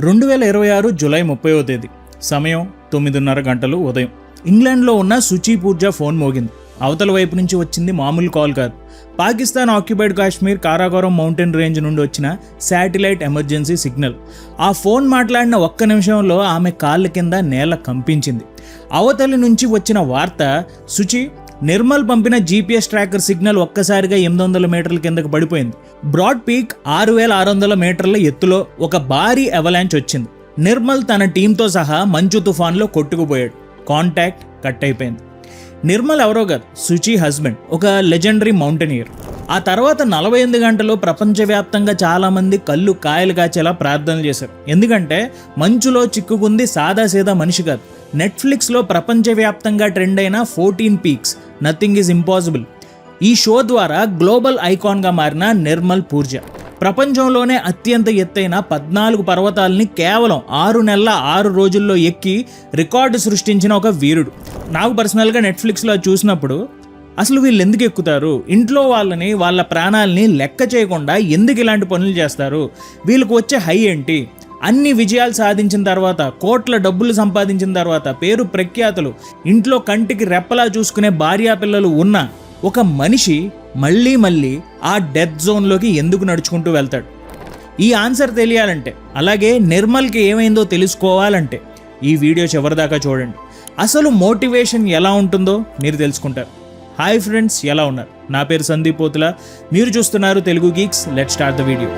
2026 July 30వ తేదీ. సమయం 9:30 గంటలు ఉదయం. ఇంగ్లాండ్లో ఉన్న సుచి పూర్జా ఫోన్ మోగింది. అవతల వైపు నుంచి వచ్చింది మామూలు కాల్ కాదు. Pakistan occupied Kashmir Karakoram mountain range నుండి వచ్చిన శాటిలైట్ ఎమర్జెన్సీ సిగ్నల్. ఆ ఫోన్ మాట్లాడిన ఒక్క నిమిషంలో ఆమె కాళ్ళ కింద నేల కంపించింది. అవతలి నుంచి వచ్చిన వార్త, సుచి, నిర్మల్ పంపిన జీపీఎస్ ట్రాకర్ సిగ్నల్ ఒక్కసారిగా 800 మీటర్ల కిందకు పడిపోయింది. బ్రాడ్ పీక్ 6600 మీటర్ల ఎత్తులో ఒక భారీ అవలాంచ్ వచ్చింది. నిర్మల్ తన టీంతో సహా మంచు తుఫాన్లో కొట్టుకుపోయాడు. కాంటాక్ట్ కట్ అయిపోయింది. నిర్మల్ ఎవరో కాదు, సుచి హస్బెండ్, ఒక లెజెండరీ మౌంటైనియర్. ఆ తర్వాత 48 గంటలు ప్రపంచవ్యాప్తంగా చాలామంది కళ్ళు కాయలు కాచేలా ప్రార్థనలు చేశారు. ఎందుకంటే మంచులో చిక్కుకుంది సాదాసీదా మనిషి కాదు, నెట్ఫ్లిక్స్లో ప్రపంచవ్యాప్తంగా ట్రెండ్ అయిన 14 పీక్స్, నథింగ్ ఈజ్ ఇంపాసిబుల్. ఈ షో ద్వారా గ్లోబల్ ఐకాన్గా మారిన నిర్మల్ పూర్జా ప్రపంచంలోనే అత్యంత ఎత్తైన 14 పర్వతాలని కేవలం 6 నెలల 6 రోజుల్లో ఎక్కి రికార్డు సృష్టించిన ఒక వీరుడు. నాకు పర్సనల్గా నెట్ఫ్లిక్స్లో చూసినప్పుడు అసలు వీళ్ళు ఎందుకు ఎక్కుతారు, ఇంట్లో వాళ్ళని, వాళ్ళ ప్రాణాలని లెక్క చేయకుండా ఎందుకు ఇలాంటి పనులు చేస్తారు, వీళ్ళకి వచ్చే హై ఏంటి, అన్ని విజయాలు సాధించిన తర్వాత, కోట్ల డబ్బులు సంపాదించిన తర్వాత, పేరు ప్రఖ్యాతులు, ఇంట్లో కంటికి రెప్పలా చూసుకునే భార్యాపిల్లలు ఉన్న ఒక మనిషి మళ్ళీ మళ్ళీ ఆ డెత్ జోన్లోకి ఎందుకు నడుచుకుంటూ వెళ్తాడు? ఈ ఆన్సర్ తెలియాలంటే, అలాగే నిర్మల్కి ఏమైందో తెలుసుకోవాలంటే ఈ వీడియో చివరిదాకా చూడండి. అసలు మోటివేషన్ ఎలా ఉంటుందో మీరు తెలుసుకుంటారు. హాయ్ ఫ్రెండ్స్, ఎలా ఉన్నారు? నా పేరు సందీప్ పోతుల, మీరు చూస్తున్నారు Telugu Geeks. Let's start the video.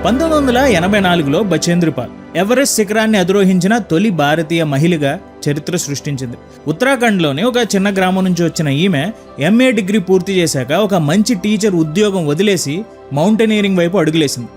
(1984) Bachendri Pal Everest శిఖరాన్ని అధిరోహించిన తొలి భారతీయ మహిళగా చరిత్ర సృష్టించింది. ఉత్తరాఖండ్లోని ఒక చిన్న గ్రామం నుంచి వచ్చిన ఈమె MA డిగ్రీ పూర్తి చేశాక ఒక మంచి టీచర్ ఉద్యోగం వదిలేసి మౌంటైనీరింగ్ వైపు అడుగులేసింది.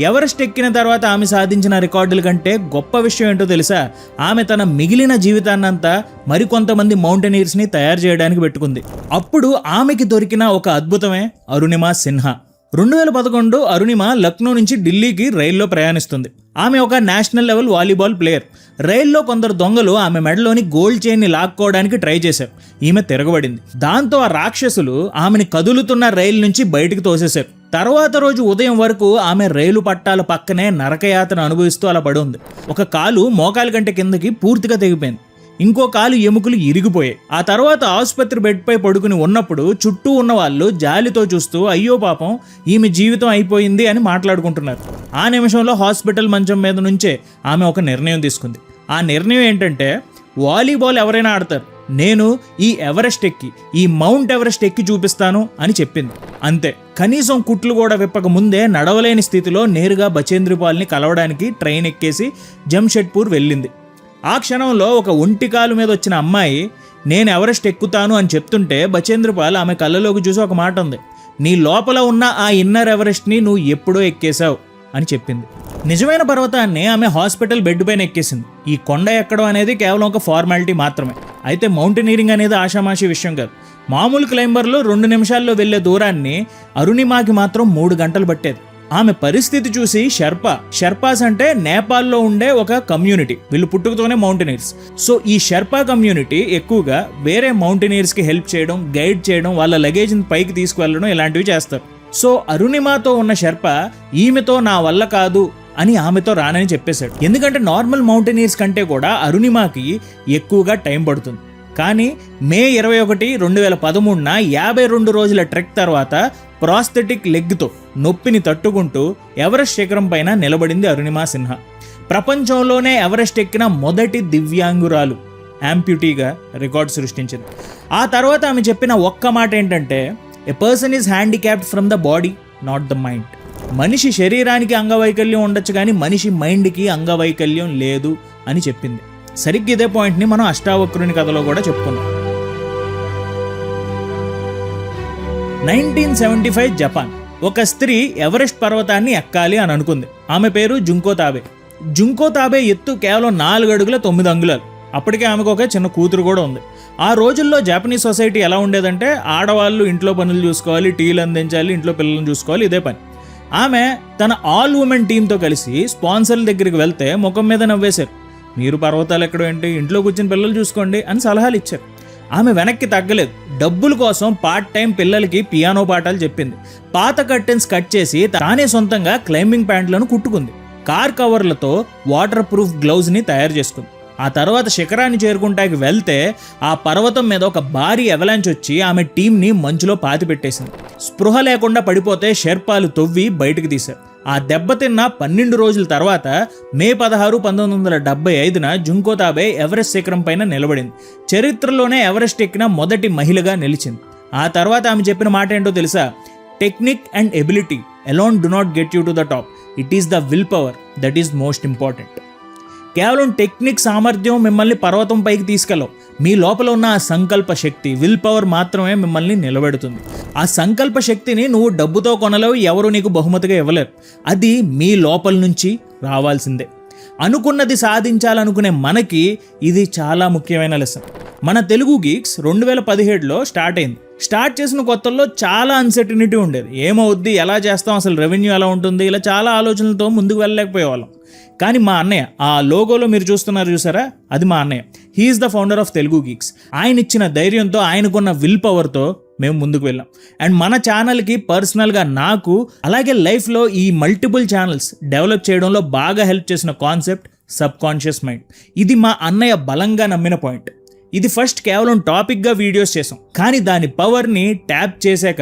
ఎవరెస్ట్ ఎక్కిన తర్వాత ఆమె సాధించిన రికార్డుల కంటే గొప్ప విషయం ఏంటో తెలుసా? ఆమె తన మిగిలిన జీవితాన్నంతా మరికొంతమంది మౌంటైనీర్స్ని తయారు చేయడానికి పెట్టుకుంది. అప్పుడు ఆమెకి దొరికిన ఒక అద్భుతమే అరుణిమా సిన్హా. 2011 అరుణిమ లక్నో నుంచి ఢిల్లీకి రైల్లో ప్రయాణిస్తుంది. ఆమె ఒక నేషనల్ లెవెల్ వాలీబాల్ ప్లేయర్. రైల్లో కొందరు దొంగలు ఆమె మెడలోని గోల్డ్ చైన్ని లాక్కోవడానికి ట్రై చేశారు. ఈమె తిరగబడింది. దాంతో ఆ రాక్షసులు ఆమెని కదులుతున్న రైలు నుంచి బయటికి తోసేశారు. తర్వాత రోజు ఉదయం వరకు ఆమె రైలు పట్టాల పక్కనే నరకయాతన అనుభవిస్తూ అలా పడి ఉంది. ఒక కాలు మోకాలి కంటే కిందకి పూర్తిగా తెగిపోయింది. ఇంకో కాలు ఎముకలు ఇరిగిపోయాయి. ఆ తర్వాత ఆసుపత్రి బెడ్పై పడుకుని ఉన్నప్పుడు చుట్టూ ఉన్న వాళ్ళు జాలితో చూస్తూ అయ్యో పాపం ఈమె జీవితం అయిపోయింది అని మాట్లాడుకుంటున్నారు. ఆ నిమిషంలో హాస్పిటల్ మంచం మీద నుంచే ఆమె ఒక నిర్ణయం తీసుకుంది. ఆ నిర్ణయం ఏంటంటే, వాలీబాల్ ఎవరైనా ఆడతారు, నేను ఈ ఎవరెస్ట్ ఎక్కి, ఈ మౌంట్ ఎవరెస్ట్ ఎక్కి చూపిస్తాను అని చెప్పింది. అంతే, కనీసం కుట్లు కూడా విప్పక ముందే నడవలేని స్థితిలో నేరుగా బచేంద్రి పాల్ని కలవడానికి ట్రైన్ ఎక్కేసి జంషెడ్పూర్ వెళ్ళింది. ఆ క్షణంలో ఒక ఒంటికాలు మీద వచ్చిన అమ్మాయి నేను ఎవరెస్ట్ ఎక్కుతాను అని చెప్తుంటే బచేంద్రి పాల్ ఆమె కళ్ళలోకి చూసి ఒక మాట ఉంది, నీ లోపల ఉన్న ఆ ఇన్నర్ ఎవరెస్ట్ని నువ్వు ఎప్పుడో ఎక్కేశావు అని చెప్పింది. నిజమైన పర్వతాన్ని ఆమె హాస్పిటల్ బెడ్ పైన ఎక్కేసింది. ఈ కొండ ఎక్కడం అనేది కేవలం ఒక ఫార్మాలిటీ మాత్రమే. అయితే మౌంటైనీరింగ్ అనేది ఆషామాషి విషయం కాదు. మామూలు క్లైంబర్లు 2 నిమిషాల్లో వెళ్లే దూరాన్ని అరుణిమాకి మాత్రం 3 గంటలు పట్టేది. ఆమె పరిస్థితి చూసి షెర్పాస్ అంటే నేపాల్లో ఉండే ఒక కమ్యూనిటీ, వీళ్ళు పుట్టుకతోనే మౌంటైనీర్స్. సో ఈ షెర్పా కమ్యూనిటీ ఎక్కువగా వేరే మౌంటైనీర్స్కి హెల్ప్ చేయడం, గైడ్ చేయడం, వాళ్ళ లగేజ్ని పైకి తీసుకువెళ్ళడం ఇలాంటివి చేస్తారు. సో అరుణిమాతో ఉన్న షెర్పా ఈమెతో నా వల్ల కాదు అని ఆమెతో రానని చెప్పేశాడు. ఎందుకంటే నార్మల్ మౌంటైనీర్స్ కంటే కూడా అరుణిమాకి ఎక్కువగా టైం పడుతుంది. కానీ మే 21, 2013 52 రోజుల ట్రెక్ తర్వాత ప్రాస్థెటిక్ లెగ్తో నొప్పిని తట్టుకుంటూ ఎవరెస్ట్ శిఖరం పైన నిలబడింది అరుణిమా సిన్హా. ప్రపంచంలోనే ఎవరెస్ట్ ఎక్కిన మొదటి దివ్యాంగురాలు, యాంప్యూటీగా రికార్డు సృష్టించింది. ఆ తర్వాత ఆమె చెప్పిన ఒక్క మాట ఏంటంటే, a person is handicapped from the body, not the mind. మనిషి శరీరానికి అంగవైకల్యం ఉండొచ్చు కానీ మనిషి మైండ్కి అంగవైకల్యం లేదు అని చెప్పింది. సరిగ్గా ఇదే పాయింట్ని మనం అష్టావక్రుని కథలో కూడా చెప్పుకున్నాం. 1975 జపాన్. ఒక స్త్రీ ఎవరెస్ట్ పర్వతాన్ని ఎక్కాలి అని అనుకుంది. ఆమె పేరు జుంకో తాబే. జుంకో తాబే ఎత్తు కేవలం 4 అడుగుల 9 అంగుళాలు. అప్పటికే ఆమెకు ఒక చిన్న కూతురు కూడా ఉంది. ఆ రోజుల్లో జాపనీస్ సొసైటీ ఎలా ఉండేదంటే, ఆడవాళ్ళు ఇంట్లో పనులు చూసుకోవాలి, టీలు అందించాలి, ఇంట్లో పిల్లలను చూసుకోవాలి, ఇదే పని. ఆమె తన ఆల్ ఉమెన్ టీంతో కలిసి స్పాన్సర్ల దగ్గరికి వెళ్తే ముఖం మీద నవ్వేశారు. మీరు పర్వతాలు ఎక్కడో ఏంటి, ఇంట్లో కూర్చుని పిల్లలు చూసుకోండి అని సలహాలు ఇచ్చారు. ఆమె వెనక్కి తగ్గలేదు. డబ్బుల కోసం పార్ట్ టైం పిల్లలకి పియానో పాఠాలు చెప్పింది. పాత కర్టెన్స్ కట్ చేసి తానే సొంతంగా క్లైంబింగ్ ప్యాంట్లను కుట్టుకుంది. కార్ కవర్లతో వాటర్ ప్రూఫ్ గ్లౌజ్ని తయారు చేసుకుంది. ఆ తర్వాత శిఖరాన్ని చేరుకుంటాకి వెళ్తే ఆ పర్వతం మీద ఒక భారీ అవలాంచ్ వచ్చి ఆమె టీంని మంచులో పాతిపెట్టేసింది. స్పృహ లేకుండా పడిపోతే షెర్పాలు తవ్వి బయటకు తీశారు. ఆ దెబ్బతిన్న 12 రోజుల తర్వాత మే 16, 1975న జుంకో తాబే ఎవరెస్ట్ శిఖరం పైన నిలబడింది. చరిత్రలోనే ఎవరెస్ట్ ఎక్కిన మొదటి మహిళగా నిలిచింది. ఆ తర్వాత ఆమె చెప్పిన మాట ఏంటో తెలుసా? Technique and ability alone do not get you to the top. It is the willpower that is most important. కేవలం టెక్నిక్, సామర్థ్యం మిమ్మల్ని పర్వతం పైకి తీసుకెళ్ళవు. మీ లోపల ఉన్న ఆ సంకల్ప శక్తి, విల్ పవర్ మాత్రమే మిమ్మల్ని నిలబెడుతుంది. ఆ సంకల్ప శక్తిని నువ్వు డబ్బుతో కొనలేవు, ఎవరు నీకు బహుమతిగా ఇవ్వలేరు. అది మీ లోపల నుంచి రావాల్సిందే. అనుకున్నది సాధించాలనుకునే మనకి ఇది చాలా ముఖ్యమైన లెసన్. మన తెలుగు గీక్స్ 2017లో స్టార్ట్ అయింది. స్టార్ట్ చేసిన కొత్తల్లో చాలా అన్సర్టనిటీ ఉండేది. ఏమవుద్ది, ఎలా చేస్తాం, అసలు రెవెన్యూ ఎలా ఉంటుంది, ఇలా చాలా ఆలోచనలతో ముందుకు వెళ్ళలేకపోయేవాళ్ళం. కానీ మా అన్నయ్య, ఆ లోగోలో మీరు చూసారా, అది మా అన్నయ్య. He's the founder of Telugu Geeks. ఆయన ఇచ్చిన ధైర్యంతో, ఆయనకున్న విల్ పవర్తో మేము ముందుకు వెళ్ళాం. అండ్ మన ఛానల్కి పర్సనల్గా నాకు, అలాగే లైఫ్లో ఈ మల్టిపుల్ ఛానల్స్ డెవలప్ చేయడంలో బాగా హెల్ప్ చేసిన కాన్సెప్ట్ సబ్ కాన్షియస్ మైండ్. ఇది మా అన్నయ్య బలంగా నమ్మిన పాయింట్. ఇది ఫస్ట్ కేవలం టాపిక్గా వీడియోస్ చేసాం, కానీ దాని పవర్ని ట్యాప్ చేశాక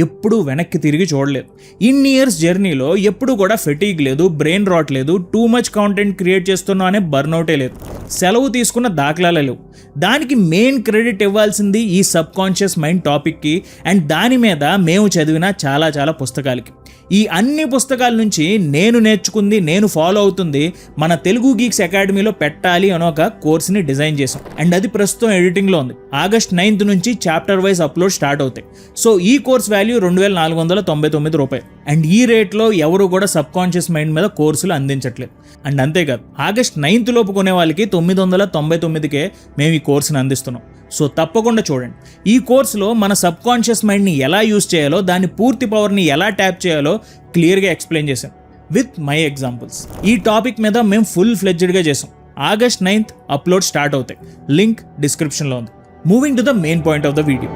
ఎప్పుడూ వెనక్కి తిరిగి చూడలేదు. ఇన్ని ఇయర్స్ జర్నీలో ఎప్పుడు కూడా ఫెటీగ్ లేదు, బ్రెయిన్ రాట్ లేదు, టూ మచ్ కాంటెంట్ క్రియేట్ చేస్తున్నా అనే బర్న్అవుటే లేదు, సెలవు తీసుకున్న దాఖలాలే లేవు. దానికి మెయిన్ క్రెడిట్ ఇవ్వాల్సింది ఈ సబ్ కాన్షియస్ మైండ్ టాపిక్కి అండ్ దాని మీద మేము చదివిన చాలా పుస్తకాలకి. ఈ అన్ని పుస్తకాల నుంచి నేను నేర్చుకుంది, నేను ఫాలో అవుతుంది మన తెలుగు గీక్స్ అకాడమీలో పెట్టాలి అని ఒక కోర్స్ని డిజైన్ చేసాం. అండ్ అది ప్రస్తుతం ఎడిటింగ్లో ఉంది. August 9th నుంచి చాప్టర్ వైజ్ అప్లోడ్ స్టార్ట్ అవుతాయి. సో ఈ కోర్స్ వాల్యూ 2499 రూపాయలు. అండ్ ఈ రేట్లో ఎవరు కూడా సబ్ కాన్షియస్ మైండ్ మీద కోర్సులు అందించట్లేదు. అండ్ అంతేకాదు, August 9th లోపు కొనే వాళ్ళకి 999కే మేము ఈ కోర్సుని అందిస్తున్నాం. సో తప్పకుండా చూడండి. ఈ కోర్సులో మన సబ్ కాన్షియస్ మైండ్ని ఎలా యూజ్ చేయాలో, దాని పూర్తి పవర్ని ఎలా ట్యాప్ చేయాలో క్లియర్గా ఎక్స్ప్లెయిన్ చేశాం విత్ మై ఎగ్జాంపుల్స్. ఈ టాపిక్ మీద మేము ఫుల్ ఫ్లెడ్జ్డ్గా చేసాం. August 9th అప్లోడ్ స్టార్ట్ అవుతాయి. లింక్ డిస్క్రిప్షన్లో ఉంది. Moving to the main point of the video.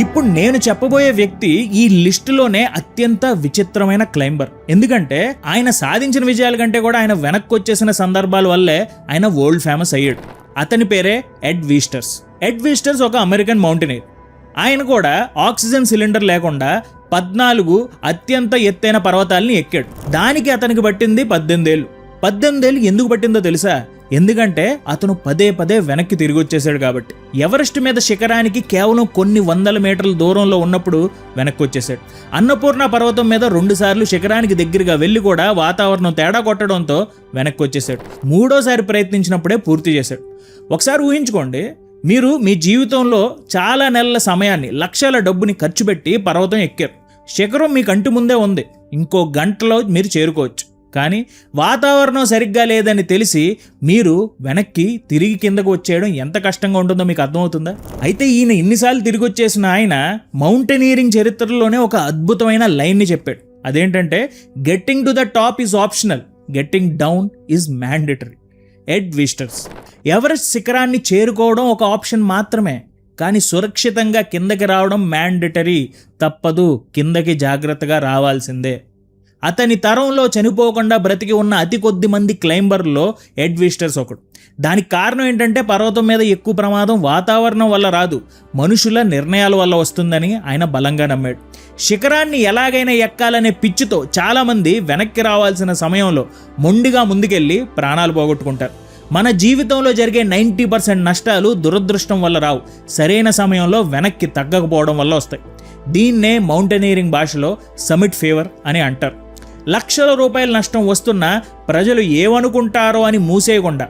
ఇప్పుడు నేను చెప్పబోయే వ్యక్తి ఈ లిస్టులోనే అత్యంత విచిత్రమైన క్లైంబర్. ఎందుకంటే ఆయన సాధించిన విజయాల కంటే కూడా ఆయన వెనక్కి వచ్చేసిన సందర్భాల వల్లే ఆయన వరల్డ్ ఫేమస్ అయ్యాడు. అతని పేరే ఎడ్ వీస్టర్స్. ఎడ్ వీస్టర్స్ ఒక అమెరికన్ మౌంటైనర్. ఆయన కూడా ఆక్సిజన్ సిలిండర్ లేకుండా 14 అత్యంత ఎత్తైన పర్వతాలని ఎక్కాడు. దానికి అతనికి పట్టింది 18 ఏళ్ళు. 18 ఏళ్ళు ఎందుకు పట్టిందో తెలుసా? ఎందుకంటే అతను పదే వెనక్కి తిరిగి వచ్చేసాడు కాబట్టి. ఎవరెస్ట్ మీద శిఖరానికి కేవలం కొన్ని 100 మీటర్ల దూరంలో ఉన్నప్పుడు వెనక్కి వచ్చేసాడు. అన్నపూర్ణ పర్వతం మీద 2 సార్లు శిఖరానికి దగ్గరగా వెళ్ళి కూడా వాతావరణం తేడా కొట్టడంతో వెనక్కి వచ్చేసాడు. 3వ సారి ప్రయత్నించినప్పుడే పూర్తి చేశాడు. ఒకసారి ఊహించుకోండి, మీరు మీ జీవితంలో చాలా నెలల సమయాన్ని, లక్షల డబ్బుని ఖర్చు పెట్టి పర్వతం ఎక్కారు. శిఖరం మీ కంటి ముందే ఉంది, ఇంకో గంటలో మీరు చేరుకోవచ్చు. కానీ వాతావరణం సరిగ్గా లేదని తెలిసి మీరు వెనక్కి తిరిగి కిందకు వచ్చేయడం ఎంత కష్టంగా ఉంటుందో మీకు అర్థమవుతుందా? అయితే ఈయన ఇన్నిసార్లు తిరిగి వచ్చేసిన ఆయన మౌంటైనీరింగ్ చరిత్రలోనే ఒక అద్భుతమైన లైన్ని చెప్పాడు. అదేంటంటే, getting to the top is optional, getting down is mandatory. Ed Viesturs. Everest శిఖరాన్ని చేరుకోవడం ఒక ఆప్షన్ మాత్రమే, కానీ సురక్షితంగా కిందకి రావడం మ్యాండేటరీ. తప్పదు, కిందకి జాగ్రత్తగా రావాల్సిందే. అతని తరంలో చనిపోకుండా బ్రతికి ఉన్న అతి కొద్ది మంది క్లైంబర్లో ఎడ్ వీస్టర్స్ ఒకడు. దానికి కారణం ఏంటంటే, పర్వతం మీద ఎక్కువ ప్రమాదం వాతావరణం వల్ల రాదు, మనుషుల నిర్ణయాల వల్ల వస్తుందని ఆయన బలంగా నమ్మాడు. శిఖరాన్ని ఎలాగైనా ఎక్కాలనే పిచ్చితో చాలామంది వెనక్కి రావాల్సిన సమయంలో మొండిగా ముందుకెళ్ళి ప్రాణాలు పోగొట్టుకుంటారు. మన జీవితంలో జరిగే 90% నష్టాలు దురదృష్టం వల్ల రావు, సరైన సమయంలో వెనక్కి తగ్గకపోవడం వల్ల వస్తాయి. దీన్నే మౌంటైనీరింగ్ భాషలో సమిట్ ఫీవర్ అని అంటారు. లక్షల రూపాయల నష్టం వస్తున్నా ప్రజలు ఏమనుకుంటారో అని మూసేయకుండా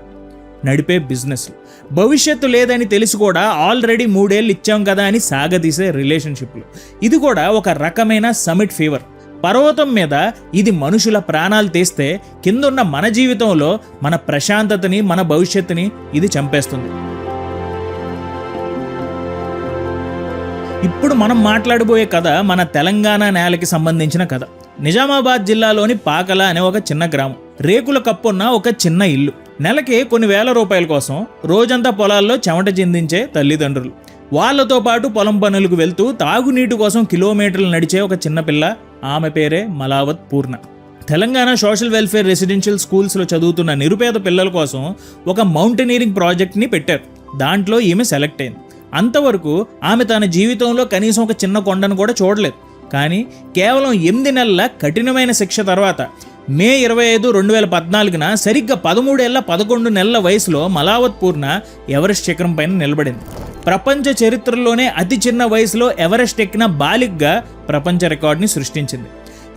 నడిపే బిజినెస్లు, భవిష్యత్తు లేదని తెలిసి కూడా ఆల్రెడీ 3 ఏళ్ళు ఇచ్చాం కదా అని సాగదీసే రిలేషన్షిప్లు, ఇది కూడా ఒక రకమైన సమిట్ ఫీవర్. పర్వతం మీద ఇది మనుషుల ప్రాణాలు తీస్తే, కిందున్న మన జీవితంలో మన ప్రశాంతతని, మన భవిష్యత్తుని ఇది చంపేస్తుంది. ఇప్పుడు మనం మాట్లాడబోయే కథ మన తెలంగాణ నేలకి సంబంధించిన కథ. నిజామాబాద్ జిల్లాలోని పాకల అనే ఒక చిన్న గ్రామం. రేకుల కప్పున్న ఒక చిన్న ఇల్లు. నెలకి కొన్ని వేల రూపాయల కోసం రోజంతా పొలాల్లో చెమట చిందించే తల్లిదండ్రులు. వాళ్లతో పాటు పొలం పనులకు వెళ్తూ తాగునీటి కోసం కిలోమీటర్లు నడిచే ఒక చిన్నపిల్ల. ఆమె పేరే మలావత్ పూర్ణ. తెలంగాణ సోషల్ వెల్ఫేర్ రెసిడెన్షియల్ స్కూల్స్లో చదువుతున్న నిరుపేద పిల్లల కోసం ఒక మౌంటైనీరింగ్ ప్రాజెక్ట్ని పెట్టారు. దాంట్లో ఈమె సెలెక్ట్ అయింది. అంతవరకు ఆమె తన జీవితంలో కనీసం ఒక చిన్న కొండను కూడా చూడలేదు. కానీ కేవలం 8 నెలల కఠినమైన శిక్ష తర్వాత మే 25, 2014న సరిగ్గా 13 ఏళ్ల 11 నెలల వయసులో మలావత్ పూర్ణ ఎవరెస్ట్ శిఖరం పైన నిలబడింది. ప్రపంచ చరిత్రలోనే అతి చిన్న వయసులో ఎవరెస్ట్ ఎక్కిన బాలికగా ప్రపంచ రికార్డుని సృష్టించింది.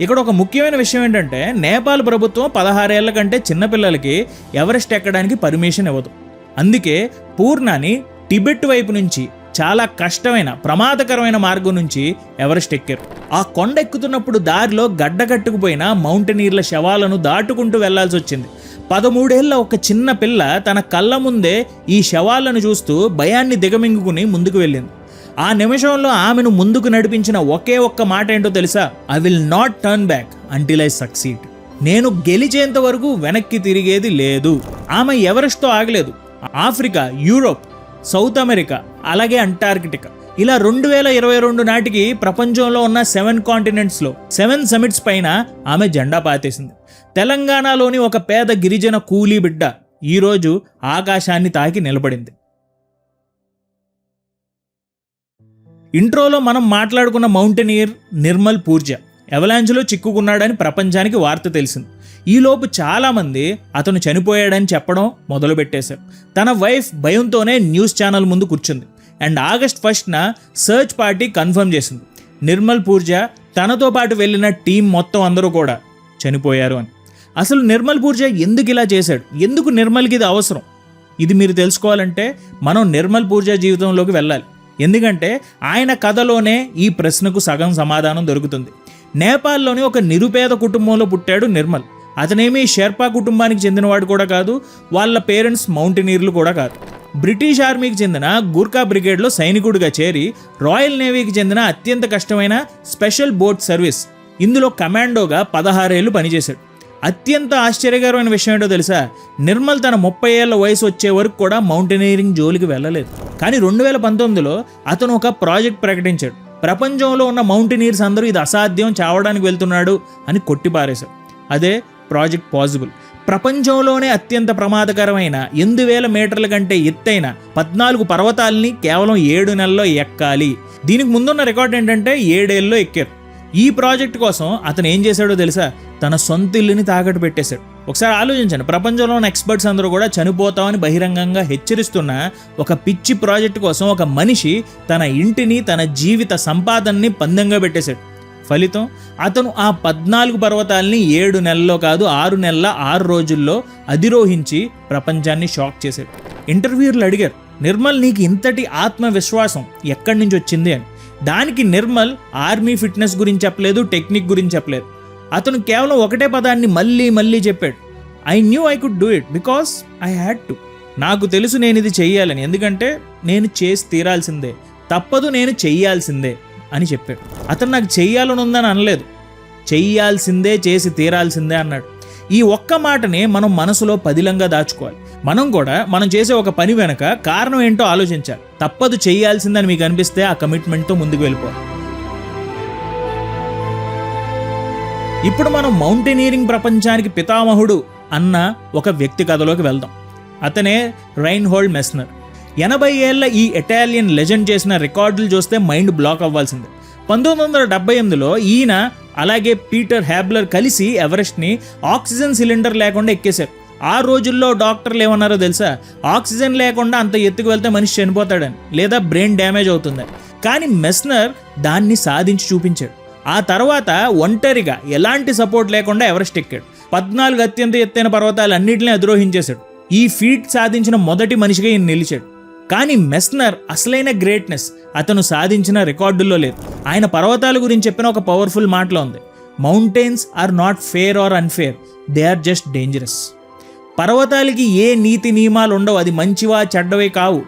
ఇక్కడ ఒక ముఖ్యమైన విషయం ఏంటంటే, నేపాల్ ప్రభుత్వం 16 ఏళ్ల కంటే చిన్నపిల్లలకి ఎవరెస్ట్ ఎక్కడానికి పర్మిషన్ ఇవ్వదు. అందుకే పూర్ణని టిబెట్ వైపు నుంచి చాలా కష్టమైన ప్రమాదకరమైన మార్గం నుంచి ఎవరెస్ట్ ఎక్కారు. ఆ కొండ ఎక్కుతున్నప్పుడు దారిలో గడ్డకట్టుకుపోయిన మౌంటైనీర్ల శవాలను దాటుకుంటూ వెళ్లాల్సి వచ్చింది. 13 ఏళ్ల ఒక చిన్న పిల్ల తన కళ్ళ ముందే ఈ శవాలను చూస్తూ భయాన్ని దిగమింగుకుని ముందుకు వెళ్ళింది. ఆ నిమిషంలో ఆమెను ముందుకు నడిపించిన ఒకే ఒక్క మాట ఏంటో తెలుసా? I will not turn back until I succeed. నేను గెలిచేంత వరకు వెనక్కి తిరిగేది లేదు. ఆమె ఎవరెస్ట్తో ఆగలేదు. ఆఫ్రికా, యూరోప్, సౌత్ అమెరికా, అలాగే అంటార్కిటికా, ఇలా 2022 నాటికి ప్రపంచంలో ఉన్న 7 కాంటినెంట్స్లో 7 సమిట్స్ పైన ఆమె జెండా పాతేసింది. తెలంగాణలోని ఒక పేద గిరిజన కూలీ బిడ్డ ఈరోజు ఆకాశాన్ని తాకి నిలబడింది. ఇంట్రోలో మనం మాట్లాడుకున్న మౌంటైనీర్ నిర్మల్ పూర్జా అవలాంచ్లో చిక్కుకున్నాడని ప్రపంచానికి వార్త తెలిసింది. ఈలోపు చాలామంది అతను చనిపోయాడని చెప్పడం మొదలుపెట్టేశారు. తన వైఫ్ భయంతోనే న్యూస్ ఛానల్ ముందు కూర్చుంది. అండ్ August 1న సర్చ్ పార్టీ కన్ఫర్మ్ చేసింది, నిర్మల్ పూర్జా తనతో పాటు వెళ్ళిన టీం మొత్తం అందరూ కూడా చనిపోయారు అని. అసలు నిర్మల్ పూర్జా ఎందుకు ఇలా చేశాడు? ఎందుకు నిర్మల్కి ఇది అవసరం? ఇది మీరు తెలుసుకోవాలంటే మనం నిర్మల్ పూర్జా జీవితంలోకి వెళ్ళాలి. ఎందుకంటే ఆయన కథలోనే ఈ ప్రశ్నకు సగం సమాధానం దొరుకుతుంది. నేపాల్లోని ఒక నిరుపేద కుటుంబంలో పుట్టాడు నిర్మల్. అతనేమీ షెర్పా కుటుంబానికి చెందినవాడు కూడా కాదు. వాళ్ళ పేరెంట్స్ మౌంటైనీర్లు కూడా కాదు. బ్రిటిష్ ఆర్మీకి చెందిన గూర్ఖా బ్రిగేడ్లో సైనికుడిగా చేరి రాయల్ నేవీకి చెందిన అత్యంత కష్టమైన స్పెషల్ బోట్ సర్వీస్ ఇందులో కమాండోగా 16 ఏళ్ళు పనిచేశాడు. అత్యంత ఆశ్చర్యకరమైన విషయం ఏంటో తెలుసా? నిర్మల్ తన 30 ఏళ్ల వయసు వచ్చే వరకు కూడా మౌంటైనీరింగ్ జోలికి వెళ్ళలేదు. కానీ 2019లో అతను ఒక ప్రాజెక్ట్ ప్రకటించాడు. ప్రపంచంలో ఉన్న మౌంటైనీర్స్ అందరూ ఇది అసాధ్యం, చావడానికి వెళ్తున్నాడు అని కొట్టిపారేశాడు. అదే ప్రాజెక్ట్ పాసిబుల్. ప్రపంచంలోనే అత్యంత ప్రమాదకరమైన 8,000 మీటర్ల కంటే ఎత్తైన 14 పర్వతాలని కేవలం 7 నెలల్లో ఎక్కాలి. దీనికి ముందున్న రికార్డ్ ఏంటంటే 7 ఏళ్ళలో ఎక్కారు. ఈ ప్రాజెక్ట్ కోసం అతను ఏం చేశాడో తెలుసా? తన సొంత ఇల్లుని తాకట్టు పెట్టేశాడు. ఒకసారి ఆలోచించండి, ప్రపంచంలో ఉన్న ఎక్స్పర్ట్స్ అందరూ కూడా చనిపోతామని బహిరంగంగా హెచ్చరిస్తున్న ఒక పిచ్చి ప్రాజెక్ట్ కోసం ఒక మనిషి తన ఇంటిని, తన జీవిత సంపాదనని పందెంగా పెట్టేశాడు. ఫలితం అతను ఆ 14 పర్వతాలని 7 నెలల్లో కాదు 6 నెలల 6 రోజుల్లో అధిరోహించి ప్రపంచాన్ని షాక్ చేశాడు. ఇంటర్వ్యూర్లు అడిగారు, నిర్మల్ నీకు ఇంతటి ఆత్మవిశ్వాసం ఎక్కడి నుంచి వచ్చింది అని. దానికి నిర్మల్ ఆర్మీ ఫిట్నెస్ గురించి చెప్పలేదు, టెక్నిక్ గురించి చెప్పలేదు. అతను కేవలం ఒకటే పదాన్ని మళ్ళీ మళ్ళీ చెప్పాడు, I knew I could do it because I had to. నాకు తెలుసు నేను ఇది చెయ్యాలని, ఎందుకంటే నేను చేసి తీరాల్సిందే, తప్పదు, నేను చెయ్యాల్సిందే అని చెప్పాడు. అతను నాకు చెయ్యాలని ఉందని అనలేదు, చెయ్యాల్సిందే, చేసి తీరాల్సిందే అన్నాడు. ఈ ఒక్క మాటని మనం మనసులో పదిలంగా దాచుకోవాలి. మనం కూడా మనం చేసే ఒక పని వెనక కారణం ఏంటో ఆలోచించాలి. తప్పదు, చెయ్యాల్సిందని మీకు అనిపిస్తే ఆ కమిట్మెంట్తో ముందుకు వెళ్ళిపోవాలి. ఇప్పుడు మనం మౌంటైనీరింగ్ ప్రపంచానికి పితామహుడు అన్న ఒక వ్యక్తి కథలోకి వెళ్దాం. అతనే రైన్హోల్డ్ మెస్నర్. 80 ఏళ్ల ఈ ఇటాలియన్ లెజెండ్ చేసిన రికార్డులు చూస్తే మైండ్ బ్లాక్ అవ్వాల్సిందే. 1978లో ఈయన అలాగే పీటర్ హ్యాబ్లర్ కలిసి ఎవరెస్ట్ని ఆక్సిజన్ సిలిండర్ లేకుండా ఎక్కేశారు. ఆ రోజుల్లో డాక్టర్లు ఏమన్నారో తెలుసా? ఆక్సిజన్ లేకుండా అంత ఎత్తుకు వెళ్తే మనిషి చనిపోతాడని, లేదా బ్రెయిన్ డ్యామేజ్ అవుతుందని. కానీ మెస్నర్ దాన్ని సాధించి చూపించాడు. ఆ తర్వాత ఒంటరిగా ఎలాంటి సపోర్ట్ లేకుండా ఎవరెస్ట్ ఎక్కాడు. 14 అత్యంత ఎత్తైన పర్వతాలు అన్నింటినీ అధిరోహించేశాడు. ఈ ఫీట్ సాధించిన మొదటి మనిషిగా ఈయన నిలిచాడు. కానీ మెస్నర్ అసలైన గ్రేట్నెస్ అతను సాధించిన రికార్డుల్లో లేదు. ఆయన పర్వతాల గురించి చెప్పిన ఒక పవర్ఫుల్ మాటలో ఉంది, mountains are not fair or unfair, they are just dangerous. పర్వతాలకి ఏ నీతి నియమాలు ఉండవు, అది మంచివా చెడ్డవే కావు,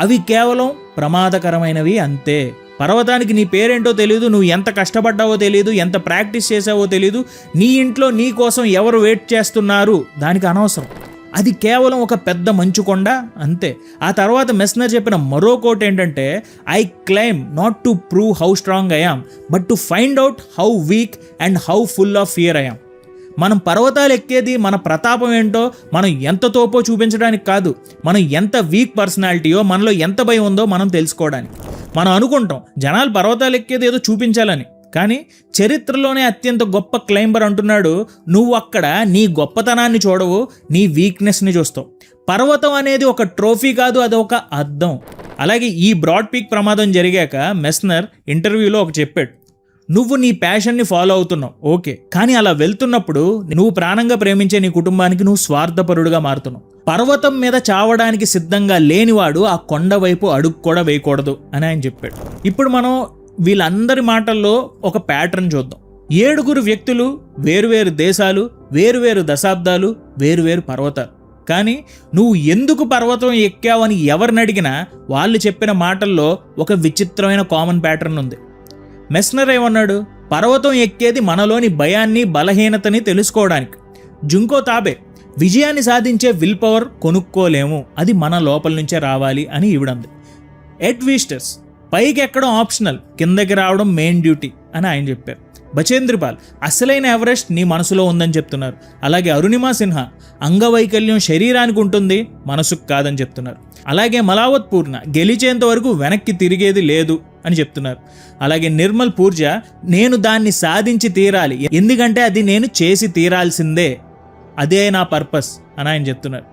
అవి కేవలం ప్రమాదకరమైనవి అంతే. పర్వతానికి నీ పేరేంటో తెలియదు, నువ్వు ఎంత కష్టపడ్డావో తెలియదు, ఎంత ప్రాక్టీస్ చేసావో తెలియదు, నీ ఇంట్లో నీ కోసం ఎవరు వెయిట్ చేస్తున్నారు దానికి అనవసరం. అది కేవలం ఒక పెద్ద మంచు కొండ అంతే. ఆ తర్వాత మెస్నర్ చెప్పిన మరో కోట్ ఏంటంటే, I claim not to prove how strong I am but to find out how week and how full of fear I am. మనం పర్వతాలు ఎక్కేది మన ప్రతాపం ఏంటో, మనం ఎంత తోపో చూపించడానికి కాదు, మనం ఎంత వీక్ పర్సనాలిటీయో, మనలో ఎంత భయం ఉందో మనం తెలుసుకోవడానికి. మనం అనుకుంటాం జనాలు పర్వతాలు ఎక్కేది ఏదో చూపించాలని, కానీ చరిత్రలోనే అత్యంత గొప్ప క్లైంబర్ అంటున్నాడు, నువ్వు అక్కడ నీ గొప్పతనాన్ని చూడవు, నీ వీక్నెస్ని చూస్తావు. పర్వతం అనేది ఒక ట్రోఫీ కాదు, అది ఒక అద్దం. అలాగే ఈ బ్రాడ్ పీక్ ప్రమాదం జరిగాక మెస్నర్ ఇంటర్వ్యూలో ఒక చెప్పాడు, నువ్వు నీ ప్యాషన్ని ఫాలో అవుతున్నావు ఓకే, కానీ అలా వెళ్తున్నప్పుడు నువ్వు ప్రాణంగా ప్రేమించే నీ కుటుంబానికి నువ్వు స్వార్థపరుడుగా మారుతున్నావు. పర్వతం మీద చావడానికి సిద్ధంగా లేనివాడు ఆ కొండ వైపు అడుగు కూడా వేయకూడదు అని ఆయన చెప్పాడు. ఇప్పుడు మనం వీళ్ళందరి మాటల్లో ఒక ప్యాటర్న్ చూద్దాం. 7 వ్యక్తులు, వేరువేరు దేశాలు, వేరువేరు దశాబ్దాలు, వేరువేరు పర్వతాలు. కానీ నువ్వు ఎందుకు పర్వతం ఎక్కావని ఎవరిని అడిగినా వాళ్ళు చెప్పిన మాటల్లో ఒక విచిత్రమైన కామన్ ప్యాటర్న్ ఉంది. మెస్నర్ ఏమన్నాడు, పర్వతం ఎక్కేది మనలోని భయాన్ని, బలహీనతని తెలుసుకోవడానికి. జుంకో తాబే, విజయాన్ని సాధించే విల్ పవర్ కొనుక్కోలేము, అది మన లోపల నుంచే రావాలి అని ఈవిడంది. ఎడ్ విస్టర్స్, పైకి ఎక్కడం ఆప్షనల్, కిందకి రావడం మెయిన్ డ్యూటీ అని ఆయన చెప్పారు. బచేంద్ర పాల్, అసలైన ఎవరెస్ట్ నీ మనసులో ఉందని చెప్తున్నారు. అలాగే అరుణిమా సిన్హా, అంగవైకల్యం శరీరానికి ఉంటుంది, మనసుకు కాదని చెప్తున్నారు. అలాగే మలావత్ పూర్ణ, గెలిచేంత వరకు వెనక్కి తిరిగేది లేదు అని చెప్తున్నారు. అలాగే నిర్మల్ పూర్జా, నేను దాన్ని సాధించి తీరాలి, ఎందుకంటే అది నేను చేసి తీరాల్సిందే, అదే నా పర్పస్ అని ఆయన చెప్తున్నారు.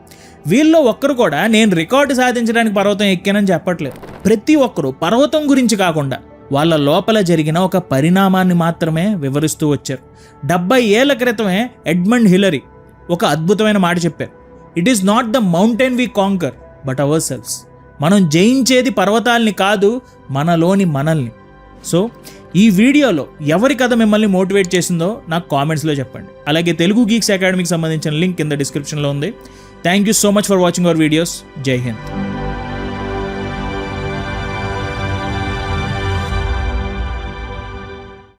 వీళ్ళలో ఒక్కరు కూడా నేను రికార్డు సాధించడానికి పర్వతం ఎక్కానని చెప్పట్లేదు. ప్రతి ఒక్కరూ పర్వతం గురించి కాకుండా వాళ్ళ లోపల జరిగిన ఒక పరిణామాన్ని మాత్రమే వివరిస్తూ వచ్చారు. 70 ఏళ్ల క్రితమే ఎడ్మండ్ హిలరీ ఒక అద్భుతమైన మాట చెప్పారు, it is not the mountain we conquer but ourselves. మనం జయించేది పర్వతాల్ని కాదు, మనలోని మనల్ని. సో ఈ వీడియోలో ఎవరి కథ మిమ్మల్ని మోటివేట్ చేసిందో నాకు కామెంట్స్లో చెప్పండి. అలాగే తెలుగు గీక్స్ అకాడమీకి సంబంధించిన లింక్ కింద డిస్క్రిప్షన్లో ఉంది. Thank you so much for watching our videos. జై హింద్.